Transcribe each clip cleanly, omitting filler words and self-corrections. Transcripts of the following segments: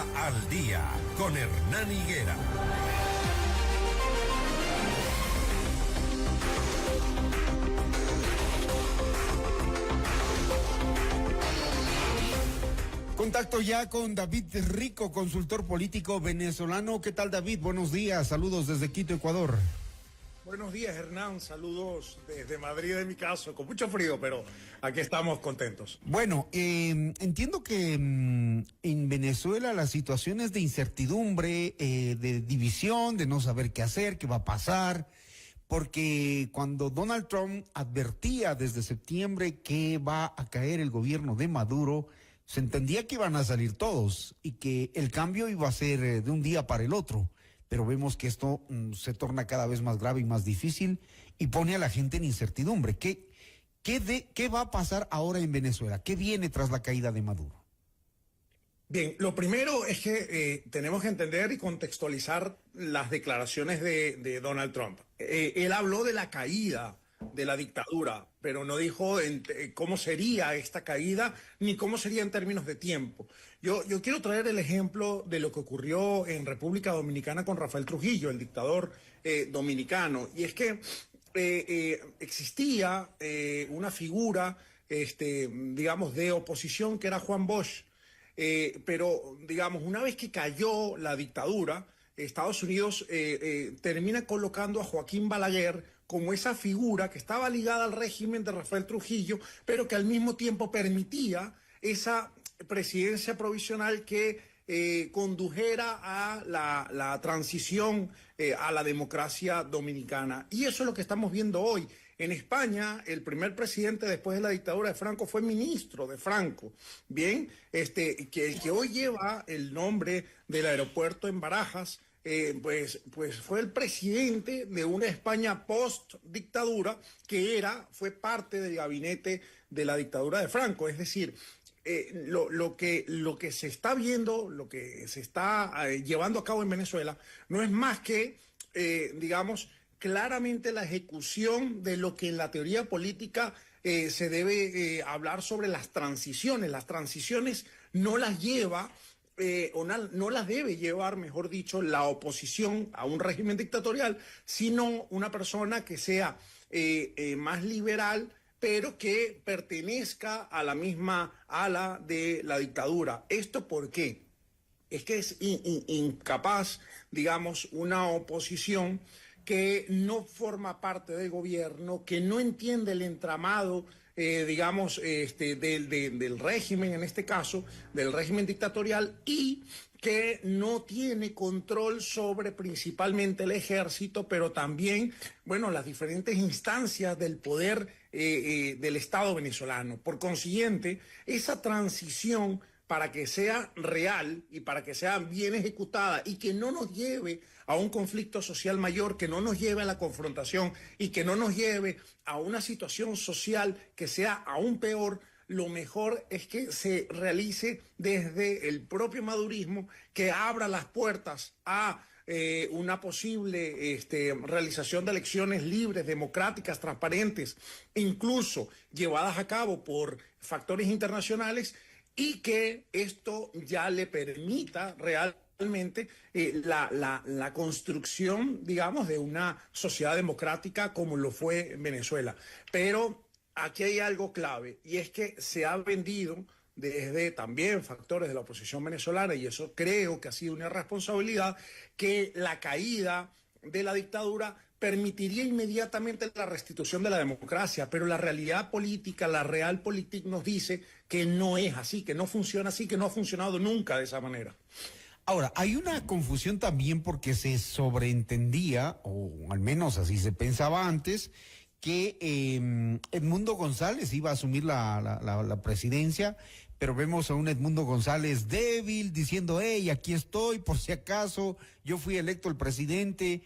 Al Día con Hernán Higuera. Contacto ya con David Rico, consultor político venezolano. ¿Qué tal, David? Buenos días, saludos desde Quito, Ecuador. Buenos días, Hernán. Saludos desde Madrid, en mi caso, con mucho frío, pero aquí estamos contentos. Bueno, entiendo que en Venezuela la situación es de incertidumbre, de división, de no saber qué hacer, qué va a pasar, porque cuando Donald Trump advertía desde septiembre que va a caer el gobierno de Maduro, se entendía que iban a salir todos y que el cambio iba a ser de un día para el otro. Pero vemos que esto se torna cada vez más grave y más difícil y pone a la gente en incertidumbre. ¿Qué va a pasar ahora en Venezuela? ¿Qué viene tras la caída de Maduro? Bien, lo primero es que tenemos que entender y contextualizar las declaraciones de Donald Trump. Él habló de la caída de la dictadura, pero no dijo cómo sería esta caída ni cómo sería en términos de tiempo. Yo quiero traer el ejemplo de lo que ocurrió en República Dominicana con Rafael Trujillo, el dictador dominicano, y es que existía una figura, digamos, de oposición que era Juan Bosch, pero, digamos, una vez que cayó la dictadura, Estados Unidos termina colocando a Joaquín Balaguer como esa figura que estaba ligada al régimen de Rafael Trujillo, pero que al mismo tiempo permitía esa presidencia provisional que condujera a la transición a la democracia dominicana. Y eso es lo que estamos viendo hoy. En España, el primer presidente después de la dictadura de Franco fue ministro de Franco, bien, que hoy lleva el nombre del aeropuerto en Barajas. Pues fue el presidente de una España post-dictadura fue parte del gabinete de la dictadura de Franco. Es decir, lo que se está viendo, lo que se está llevando a cabo en Venezuela, no es más que, digamos, claramente la ejecución de lo que en la teoría política se debe hablar sobre las transiciones. Las transiciones no las lleva no las debe llevar, mejor dicho, la oposición a un régimen dictatorial, sino una persona que sea más liberal, pero que pertenezca a la misma ala de la dictadura. ¿Esto por qué? Es que es incapaz, digamos, una oposición que no forma parte del gobierno, que no entiende el entramado, digamos, del régimen, en este caso, del régimen dictatorial, y que no tiene control sobre principalmente el ejército, pero también, bueno, las diferentes instancias del poder del Estado venezolano. Por consiguiente, esa transición, para que sea real y para que sea bien ejecutada y que no nos lleve a un conflicto social mayor, que no nos lleve a la confrontación y que no nos lleve a una situación social que sea aún peor, lo mejor es que se realice desde el propio madurismo, que abra las puertas a una posible realización de elecciones libres, democráticas, transparentes, incluso llevadas a cabo por factores internacionales, y que esto ya le permita realmente la construcción, digamos, de una sociedad democrática como lo fue en Venezuela. Pero aquí hay algo clave, y es que se ha vendido desde también factores de la oposición venezolana, y eso creo que ha sido una responsabilidad, que la caída de la dictadura permitiría inmediatamente la restitución de la democracia, pero la realidad política, la realpolitik nos dice que no es así, que no funciona así, que no ha funcionado nunca de esa manera. Ahora, hay una confusión también porque se sobreentendía, o al menos así se pensaba antes, que Edmundo González iba a asumir la presidencia, pero vemos a un Edmundo González débil diciendo, hey, aquí estoy, por si acaso, yo fui electo el presidente.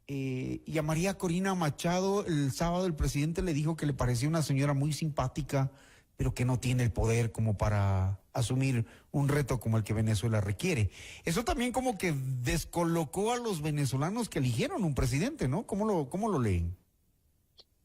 Y a María Corina Machado el sábado el presidente le dijo que le parecía una señora muy simpática, pero que no tiene el poder como para asumir un reto como el que Venezuela requiere. Eso también como que descolocó a los venezolanos que eligieron un presidente, ¿no? ¿Cómo lo leen?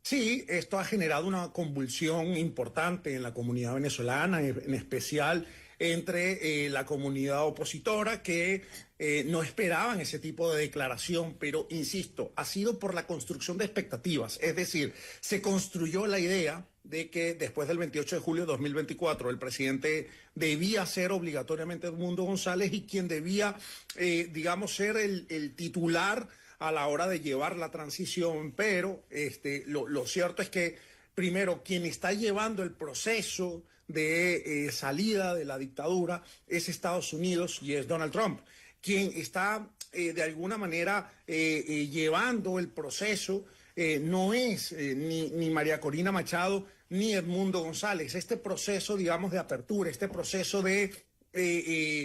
Sí, esto ha generado una convulsión importante en la comunidad venezolana, en especial entre la comunidad opositora que no esperaban ese tipo de declaración, pero insisto, ha sido por la construcción de expectativas, es decir, se construyó la idea de que después del 28 de julio de 2024 el presidente debía ser obligatoriamente Edmundo González y quien debía, digamos, ser el titular a la hora de llevar la transición, pero lo cierto es que, primero, quien está llevando el proceso de salida de la dictadura es Estados Unidos y es Donald Trump. Quien está, de alguna manera, llevando el proceso no es ni María Corina Machado ni Edmundo González. Este proceso, digamos, de apertura, este proceso de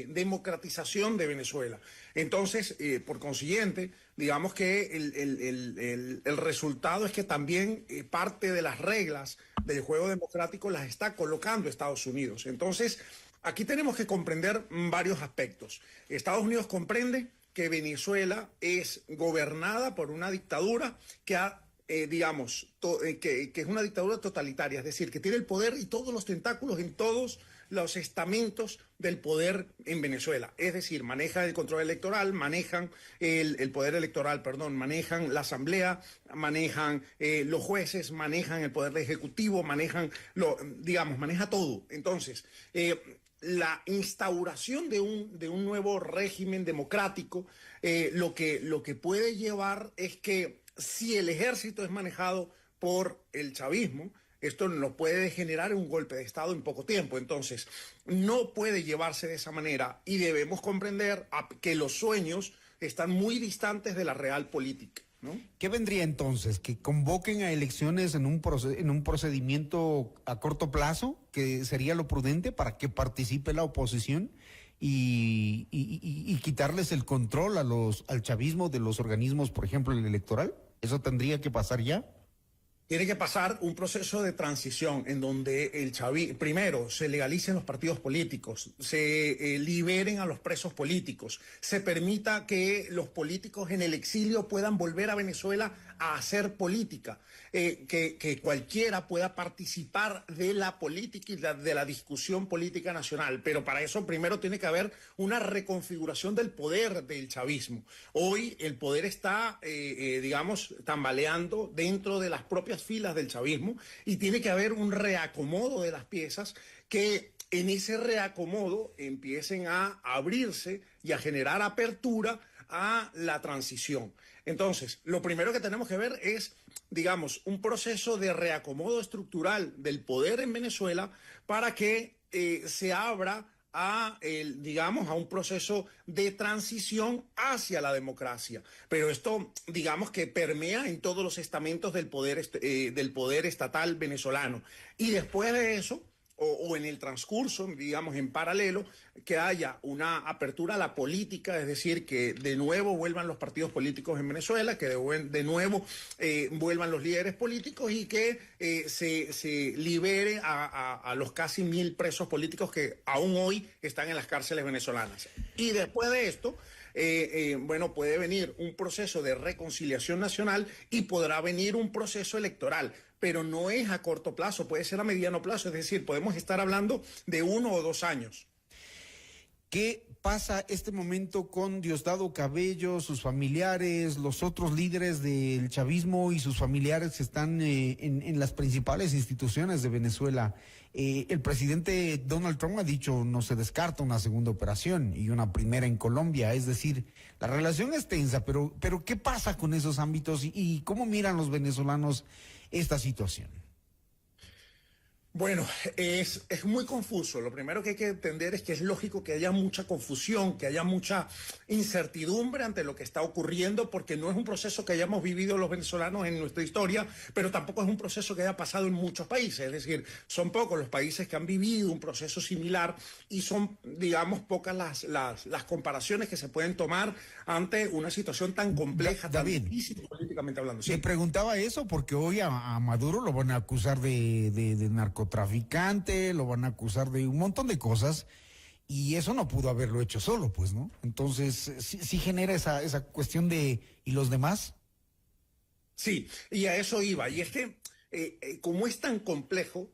democratización de Venezuela. Entonces, por consiguiente, digamos que el resultado es que también parte de las reglas del juego democrático las está colocando Estados Unidos. Entonces, aquí tenemos que comprender varios aspectos. Estados Unidos comprende que Venezuela es gobernada por una dictadura que que es una dictadura totalitaria, es decir, que tiene el poder y todos los tentáculos en todos los estamentos del poder en Venezuela. Es decir, manejan el control electoral, manejan el poder electoral, perdón, manejan la asamblea, manejan los jueces, manejan el poder ejecutivo, maneja todo. Entonces, la instauración de un nuevo régimen democrático, lo que puede llevar es que si el ejército es manejado por el chavismo, esto no puede generar un golpe de Estado en poco tiempo. Entonces, no puede llevarse de esa manera y debemos comprender que los sueños están muy distantes de la real política, ¿no? ¿Qué vendría entonces? ¿Que convoquen a elecciones en un procedimiento a corto plazo, que sería lo prudente para que participe la oposición y quitarles el control al chavismo de los organismos, por ejemplo, el electoral? ¿Eso tendría que pasar ya? Tiene que pasar un proceso de transición en donde primero se legalicen los partidos políticos, se liberen a los presos políticos, se permita que los políticos en el exilio puedan volver a Venezuela a hacer política, que cualquiera pueda participar de la política y de la discusión política nacional. Pero para eso primero tiene que haber una reconfiguración del poder del chavismo. Hoy el poder está, tambaleando dentro de las propias filas del chavismo y tiene que haber un reacomodo de las piezas que en ese reacomodo empiecen a abrirse y a generar apertura a la transición. Entonces, lo primero que tenemos que ver es, digamos, un proceso de reacomodo estructural del poder en Venezuela para que se abra a un proceso de transición hacia la democracia. Pero esto, digamos, que permea en todos los estamentos del poder estatal venezolano. Y después de eso, o en el transcurso, digamos, en paralelo, que haya una apertura a la política, es decir, que de nuevo vuelvan los partidos políticos en Venezuela, que de nuevo vuelvan los líderes políticos y que se libere a los casi 1.000 presos políticos que aún hoy están en las cárceles venezolanas. Y después de esto, puede venir un proceso de reconciliación nacional y podrá venir un proceso electoral, pero no es a corto plazo, puede ser a mediano plazo, es decir, podemos estar hablando de 1 o 2 años. ¿Qué pasa este momento con Diosdado Cabello, sus familiares, los otros líderes del chavismo y sus familiares que están en las principales instituciones de Venezuela? El presidente Donald Trump ha dicho no se descarta una segunda operación y una primera en Colombia, es decir, la relación es tensa, pero ¿qué pasa con esos ámbitos y cómo miran los venezolanos esta situación? Bueno, es muy confuso. Lo primero que hay que entender es que es lógico que haya mucha confusión, que haya mucha incertidumbre ante lo que está ocurriendo, porque no es un proceso que hayamos vivido los venezolanos en nuestra historia, pero tampoco es un proceso que haya pasado en muchos países. Es decir, son pocos los países que han vivido un proceso similar y son, digamos, pocas las comparaciones que se pueden tomar ante una situación tan compleja, tan difícil políticamente hablando. Sí. Me preguntaba eso porque hoy a Maduro lo van a acusar de narcotraficante, lo van a acusar de un montón de cosas y eso no pudo haberlo hecho solo, pues, ¿no? Entonces, sí genera esa cuestión de ¿y los demás? Sí, y a eso iba. Y es que como es tan complejo,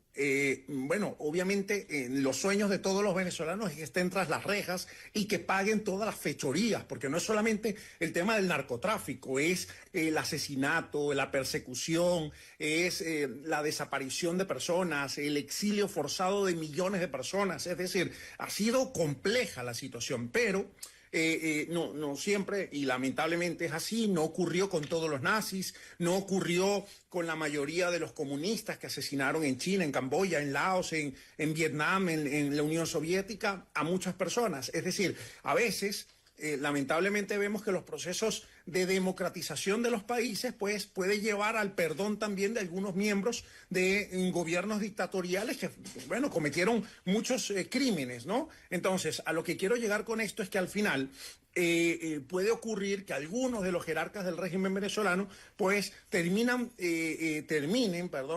bueno, obviamente los sueños de todos los venezolanos es que estén tras las rejas y que paguen todas las fechorías, porque no es solamente el tema del narcotráfico, es el asesinato, la persecución, es la desaparición de personas, el exilio forzado de millones de personas. Es decir, ha sido compleja la situación, pero no siempre, y lamentablemente es así, no ocurrió con todos los nazis, no ocurrió con la mayoría de los comunistas que asesinaron en China, en Camboya, en Laos, en Vietnam, en la Unión Soviética, a muchas personas. Es decir, a veces lamentablemente vemos que los procesos de democratización de los países pues puede llevar al perdón también de algunos miembros de gobiernos dictatoriales que, bueno, cometieron muchos crímenes, ¿no? Entonces, a lo que quiero llegar con esto es que al final puede ocurrir que algunos de los jerarcas del régimen venezolano pues terminen,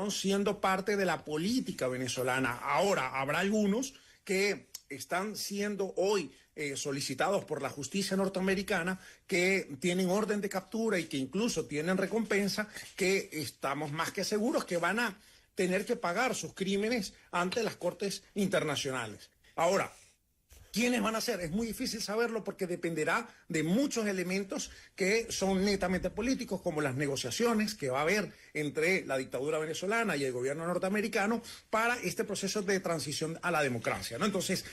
siendo parte de la política venezolana. Ahora, habrá algunos que están siendo hoy solicitados por la justicia norteamericana, que tienen orden de captura y que incluso tienen recompensa, que estamos más que seguros que van a tener que pagar sus crímenes ante las cortes internacionales. Ahora, ¿quiénes van a ser? Es muy difícil saberlo porque dependerá de muchos elementos que son netamente políticos, como las negociaciones que va a haber entre la dictadura venezolana y el gobierno norteamericano para este proceso de transición a la democracia, ¿no? Entonces,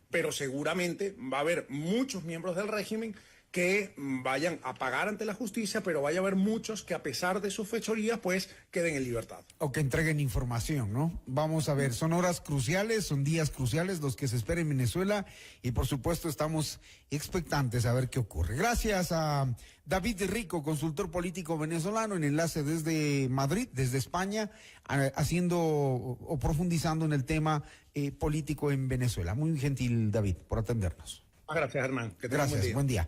pero seguramente va a haber muchos miembros del régimen que vayan a pagar ante la justicia, pero vaya a haber muchos que a pesar de sus fechorías, pues queden en libertad. O que entreguen información, ¿no? Vamos a ver, son horas cruciales, son días cruciales los que se esperan en Venezuela y por supuesto estamos expectantes a ver qué ocurre. Gracias a David Rico, consultor político venezolano, en enlace desde Madrid, desde España, haciendo o profundizando en el tema político en Venezuela. Muy gentil, David, por atendernos. Gracias, Germán. Que tengas Gracias, buen día.